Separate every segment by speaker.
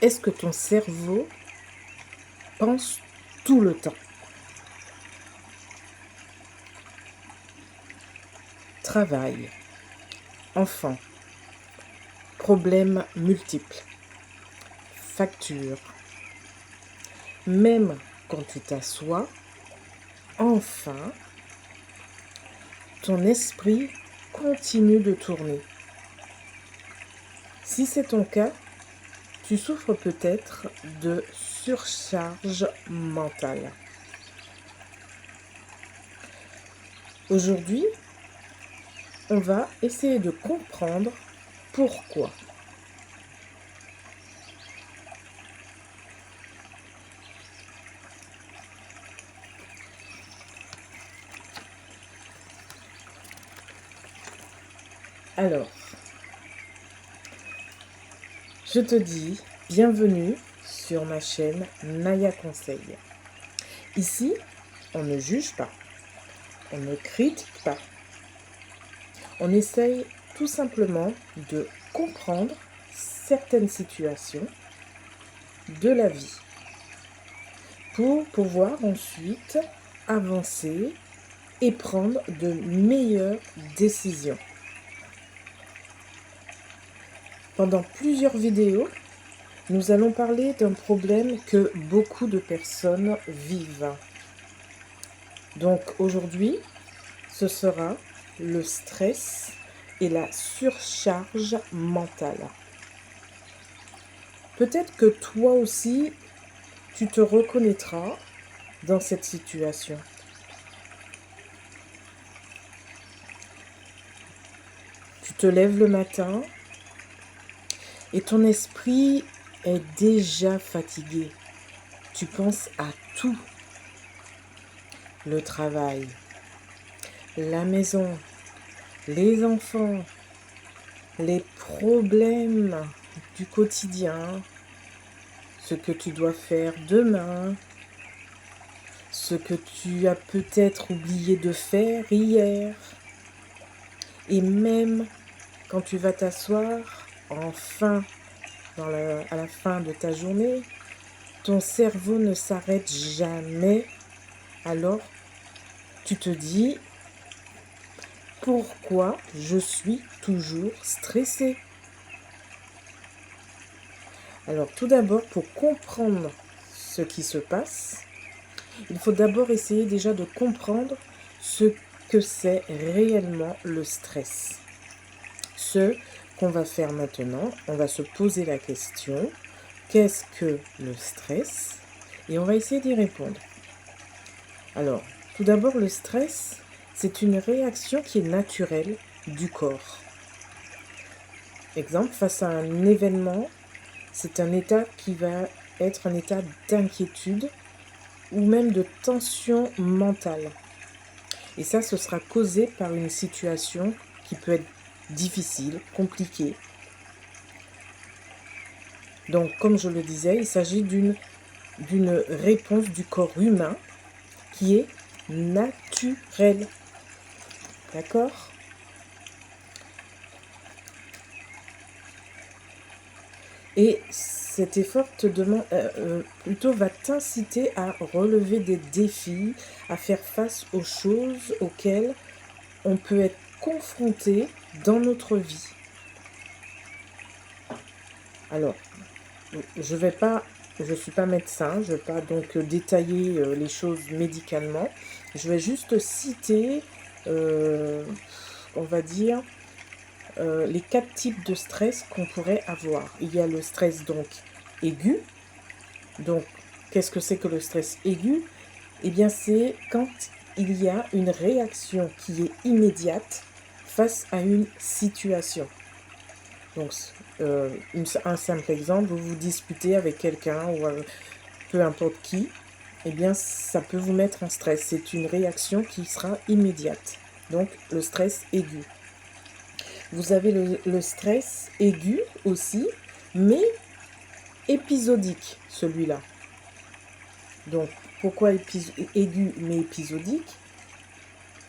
Speaker 1: Est-ce que ton cerveau pense tout le temps? Travail, enfant, problèmes multiples, factures. Même quand tu t'assois, enfin, ton esprit continue de tourner. Si c'est ton cas, tu souffres peut-être de surcharge mentale. Aujourd'hui, on va essayer de comprendre pourquoi. Alors, je te dis bienvenue sur ma chaîne Naya Conseil. Ici, on ne juge pas, on ne critique pas. On essaye tout simplement de comprendre certaines situations de la vie pour pouvoir ensuite avancer et prendre de meilleures décisions. Pendant plusieurs vidéos, nous allons parler d'un problème que beaucoup de personnes vivent. Donc aujourd'hui, ce sera le stress et la surcharge mentale. Peut-être que toi aussi, tu te reconnaîtras dans cette situation. Tu te lèves le matin et ton esprit est déjà fatigué. Tu penses à tout. Le travail, la maison, les enfants, les problèmes du quotidien, ce que tu dois faire demain, ce que tu as peut-être oublié de faire hier. Et même quand tu vas t'asseoir, enfin, à la fin de ta journée, ton cerveau ne s'arrête jamais. Alors, tu te dis, pourquoi je suis toujours stressée? Alors, tout d'abord, pour comprendre ce qui se passe, il faut d'abord essayer déjà de comprendre ce que c'est réellement le stress. Ce qu'on va faire maintenant, on va se poser la question, qu'est-ce que le stress? Et on va essayer d'y répondre. Alors, tout d'abord, le stress, c'est une réaction qui est naturelle du corps. Exemple, face à un événement, c'est un état qui va être un état d'inquiétude ou même de tension mentale. Et ça, ce sera causé par une situation qui peut être difficile, compliquée. Donc, comme je le disais, il s'agit d'une réponse du corps humain qui est naturelle. D'accord? Et cet effort va t'inciter à relever des défis, à faire face aux choses auxquelles on peut être confronté dans notre vie. Alors, je ne suis pas médecin, je ne vais pas donc détailler les choses médicalement. Je vais juste citer, on va dire, les 4 types de stress qu'on pourrait avoir. Il y a le stress donc aigu. Donc, qu'est-ce que c'est que le stress aigu? Eh bien, c'est quand il y a une réaction qui est immédiate face à une situation. Donc, un simple exemple, vous vous disputez avec quelqu'un ou peu importe qui, eh bien, ça peut vous mettre en stress. C'est une réaction qui sera immédiate. Donc, le stress aigu. Vous avez le stress aigu aussi, mais épisodique, celui-là. Donc, pourquoi aigu mais épisodique?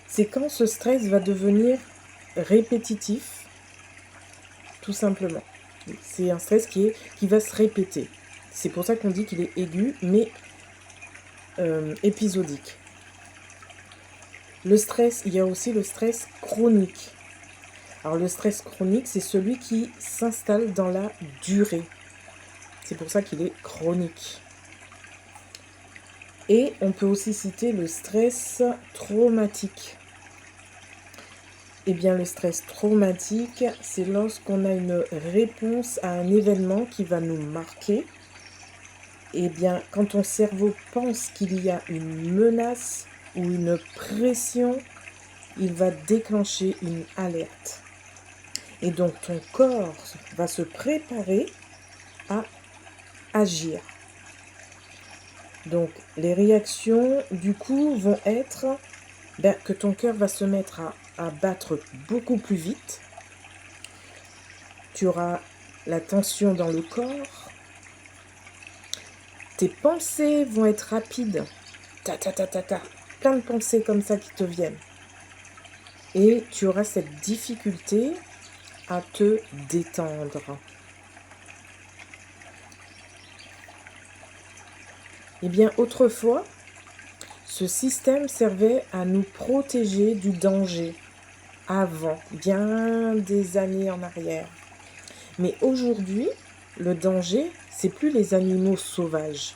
Speaker 1: C'est quand ce stress va devenir répétitif, tout simplement. C'est un stress qui va se répéter. C'est pour ça qu'on dit qu'il est aigu, mais épisodique. Le stress, il y a aussi le stress chronique. Alors le stress chronique, c'est celui qui s'installe dans la durée. C'est pour ça qu'il est chronique. Et on peut aussi citer le stress traumatique. Eh bien, le stress traumatique, c'est lorsqu'on a une réponse à un événement qui va nous marquer. Eh bien, quand ton cerveau pense qu'il y a une menace ou une pression, il va déclencher une alerte. Et donc, ton corps va se préparer à agir. Donc, les réactions, du coup, vont être que ton cœur va se mettre à battre beaucoup plus vite. Tu auras la tension dans le corps. Tes pensées vont être rapides. Ta, ta, ta, ta, ta. Plein de pensées comme ça qui te viennent. Et tu auras cette difficulté à te détendre. Eh bien, autrefois, ce système servait à nous protéger du danger, avant, bien des années en arrière. Mais aujourd'hui, le danger, c'est plus les animaux sauvages.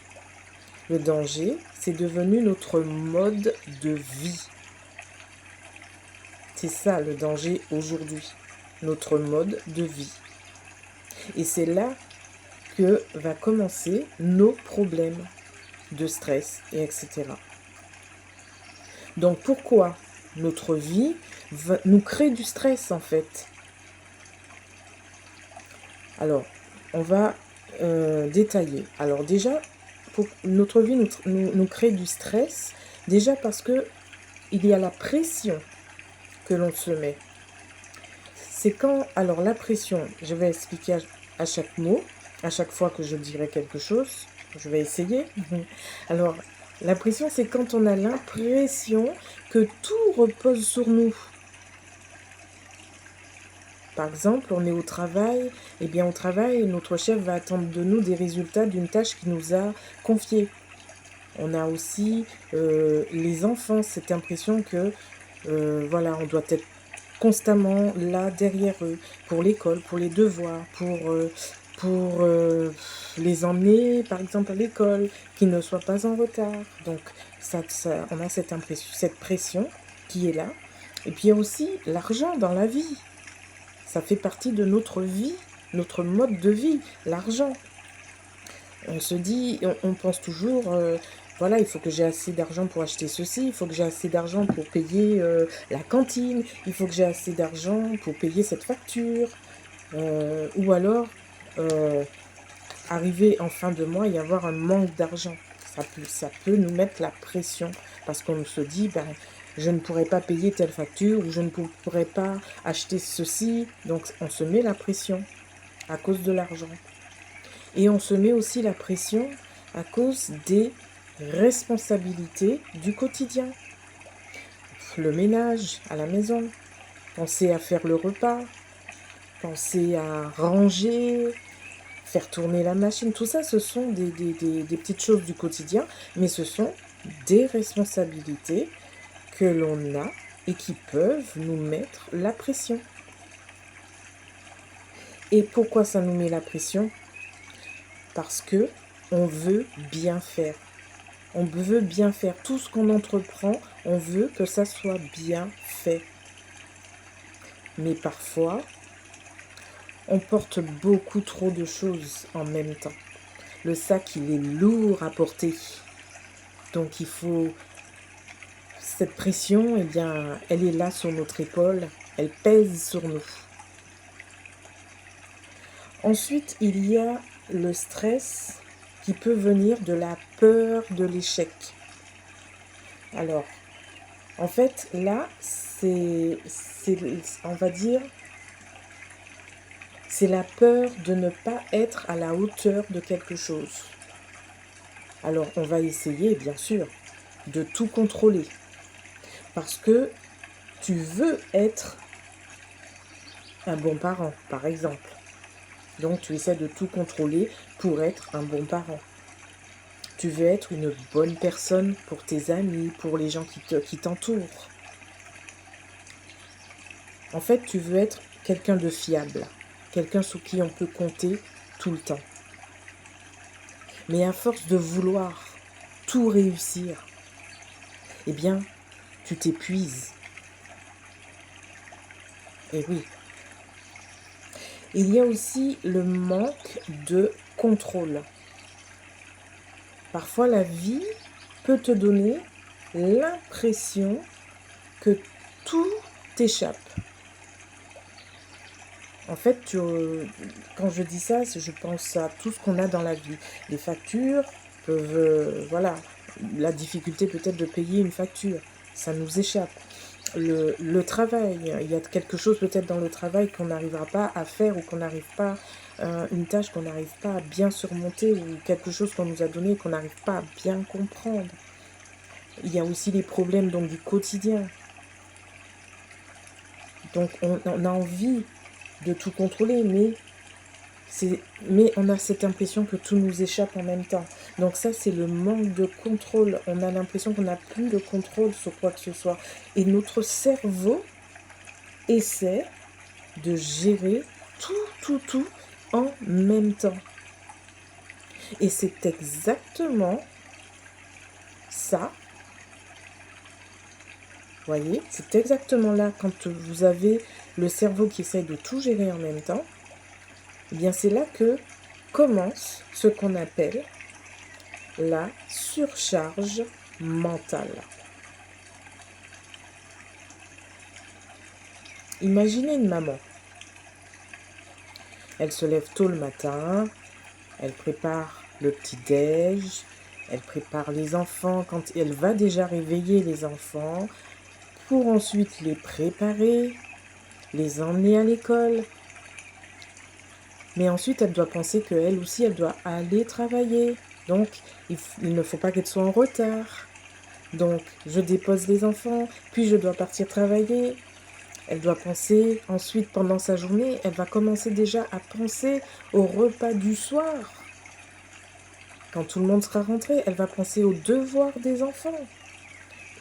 Speaker 1: Le danger, c'est devenu notre mode de vie. C'est ça le danger aujourd'hui, notre mode de vie. Et c'est là que va commencer nos problèmes de stress, et etc. Donc pourquoi notre vie nous crée du stress en fait? Alors, on va détailler. Alors déjà, notre vie nous crée du stress, déjà parce que il y a la pression que l'on se met. C'est quand, alors la pression, je vais expliquer à chaque mot, à chaque fois que je dirai quelque chose, je vais essayer. Alors, la pression, c'est quand on a l'impression que tout repose sur nous. Par exemple, on est au travail, et bien au travail, notre chef va attendre de nous des résultats d'une tâche qu'il nous a confiée. On a aussi les enfants, cette impression que voilà, on doit être constamment là derrière eux, pour l'école, pour les devoirs, pour les emmener par exemple à l'école, qu'ils ne soient pas en retard. Donc on a cette impression, cette pression qui est là. Et puis il y a aussi l'argent dans la vie. Ça fait partie de notre vie, notre mode de vie, l'argent. On se dit, on pense toujours, voilà, il faut que j'ai assez d'argent pour acheter ceci, il faut que j'ai assez d'argent pour payer la cantine, il faut que j'ai assez d'argent pour payer cette facture. Ou alors, arriver en fin de mois et avoir un manque d'argent. Ça peut nous mettre la pression parce qu'on se dit, ben, je ne pourrai pas payer telle facture ou je ne pourrai pas acheter ceci. Donc, on se met la pression à cause de l'argent. Et on se met aussi la pression à cause des responsabilités du quotidien. Le ménage à la maison, penser à faire le repas, penser à ranger, faire tourner la machine. Tout ça, ce sont des petites choses du quotidien, mais ce sont des responsabilités que l'on a et qui peuvent nous mettre la pression. Et pourquoi ça nous met la pression? Parce que on veut bien faire. On veut bien faire. Tout ce qu'on entreprend, on veut que ça soit bien fait. Mais parfois, on porte beaucoup trop de choses en même temps. Le sac, il est lourd à porter. Donc il faut... Cette pression, eh bien, elle est là sur notre épaule. Elle pèse sur nous. Ensuite, il y a le stress qui peut venir de la peur de l'échec. Alors, en fait, là, on va dire, c'est la peur de ne pas être à la hauteur de quelque chose. Alors, on va essayer, bien sûr, de tout contrôler. Parce que tu veux être un bon parent, par exemple. Donc tu essaies de tout contrôler pour être un bon parent. Tu veux être une bonne personne pour tes amis, pour les gens qui t'entourent. En fait, tu veux être quelqu'un de fiable, quelqu'un sur qui on peut compter tout le temps. Mais à force de vouloir tout réussir, eh bien, tu t'épuises. Et oui. Il y a aussi le manque de contrôle. Parfois, la vie peut te donner l'impression que tout t'échappe. En fait, quand je dis ça, je pense à tout ce qu'on a dans la vie. Les factures peuvent, voilà, la difficulté peut-être de payer une facture, ça nous échappe. Le travail, il y a quelque chose peut-être dans le travail qu'on n'arrivera pas à faire ou qu'on n'arrive pas, une tâche qu'on n'arrive pas à bien surmonter ou quelque chose qu'on nous a donné qu'on n'arrive pas à bien comprendre. Il y a aussi les problèmes donc du quotidien. Donc on a envie de tout contrôler, mais on a cette impression que tout nous échappe en même temps. Donc ça, c'est le manque de contrôle. On a l'impression qu'on n'a plus de contrôle sur quoi que ce soit. Et notre cerveau essaie de gérer tout en même temps. Et c'est exactement ça. Voyez, c'est exactement là, quand vous avez le cerveau qui essaie de tout gérer en même temps, eh bien c'est là que commence ce qu'on appelle la surcharge mentale. Imaginez une maman. Elle se lève tôt le matin, elle prépare le petit-déj, elle prépare les enfants quand elle va déjà réveiller les enfants pour ensuite les préparer, les emmener à l'école. Mais ensuite, elle doit penser qu'elle aussi, elle doit aller travailler. Donc, il ne faut pas qu'elle soit en retard. Donc, je dépose les enfants, puis je dois partir travailler. Elle doit penser, ensuite, pendant sa journée, elle va commencer déjà à penser au repas du soir. Quand tout le monde sera rentré, elle va penser aux devoirs des enfants.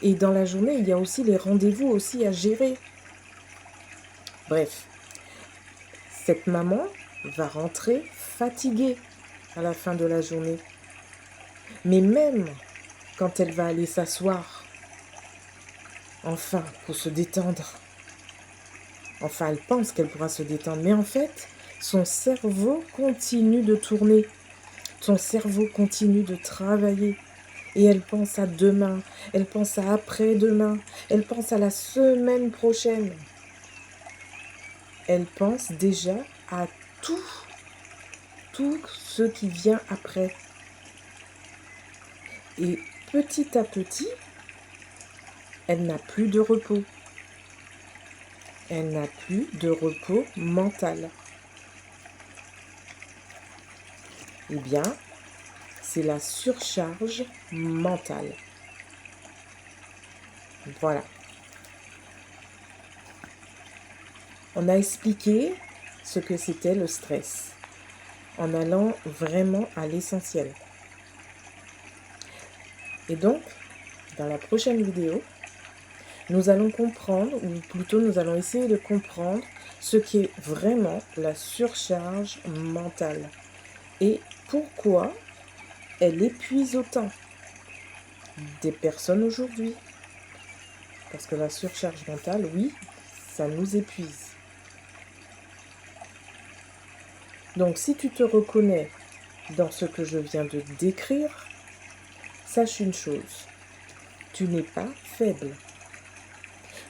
Speaker 1: Et dans la journée, il y a aussi les rendez-vous aussi à gérer. Bref, cette maman va rentrer fatiguée à la fin de la journée. Mais même quand elle va aller s'asseoir, enfin, pour se détendre, enfin, elle pense qu'elle pourra se détendre, mais en fait, son cerveau continue de tourner, son cerveau continue de travailler. Et elle pense à demain, elle pense à après-demain, elle pense à la semaine prochaine. Elle pense déjà à tout ce qui vient après. Et petit à petit, elle n'a plus de repos. Elle n'a plus de repos mental. Eh bien, c'est la surcharge mentale. Voilà. On a expliqué ce que c'était le stress en allant vraiment à l'essentiel. Et donc, dans la prochaine vidéo, nous allons comprendre, ou plutôt nous allons essayer de comprendre ce qu'est vraiment la surcharge mentale et pourquoi elle épuise autant des personnes aujourd'hui. Parce que la surcharge mentale, oui, ça nous épuise. Donc si tu te reconnais dans ce que je viens de décrire, sache une chose, tu n'es pas faible.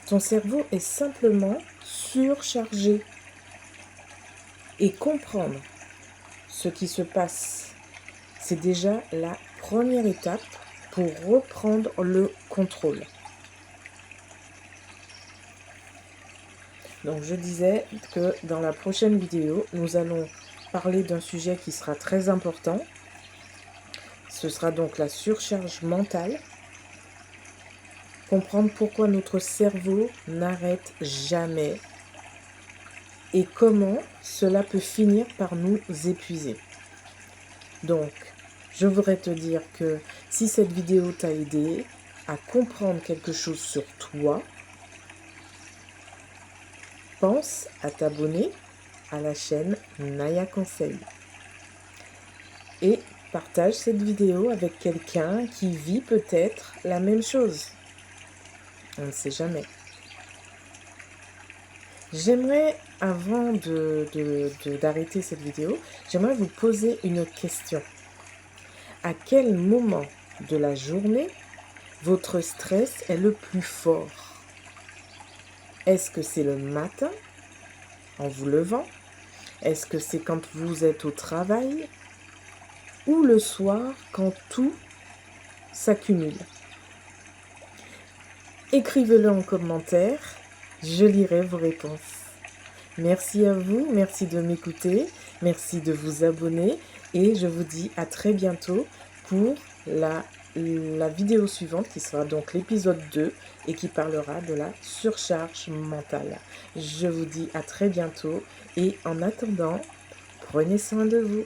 Speaker 1: Ton cerveau est simplement surchargé. Et comprendre ce qui se passe, c'est déjà la première étape pour reprendre le contrôle. Donc je disais que dans la prochaine vidéo, nous allons parler d'un sujet qui sera très important. Ce sera donc la surcharge mentale. Comprendre pourquoi notre cerveau n'arrête jamais et comment cela peut finir par nous épuiser. Donc, je voudrais te dire que si cette vidéo t'a aidé à comprendre quelque chose sur toi, pense à t'abonner à la chaîne Naya Conseil. Et partage cette vidéo avec quelqu'un qui vit peut-être la même chose. On ne sait jamais. J'aimerais, avant d'arrêter cette vidéo, j'aimerais vous poser une question. À quel moment de la journée votre stress est le plus fort? Est-ce que c'est le matin, en vous levant? Est-ce que c'est quand vous êtes au travail? Ou le soir, quand tout s'accumule? Écrivez-le en commentaire, je lirai vos réponses. Merci à vous, merci de m'écouter, merci de vous abonner et je vous dis à très bientôt pour la vidéo suivante qui sera donc l'épisode 2 et qui parlera de la surcharge mentale. Je vous dis à très bientôt et en attendant, prenez soin de vous.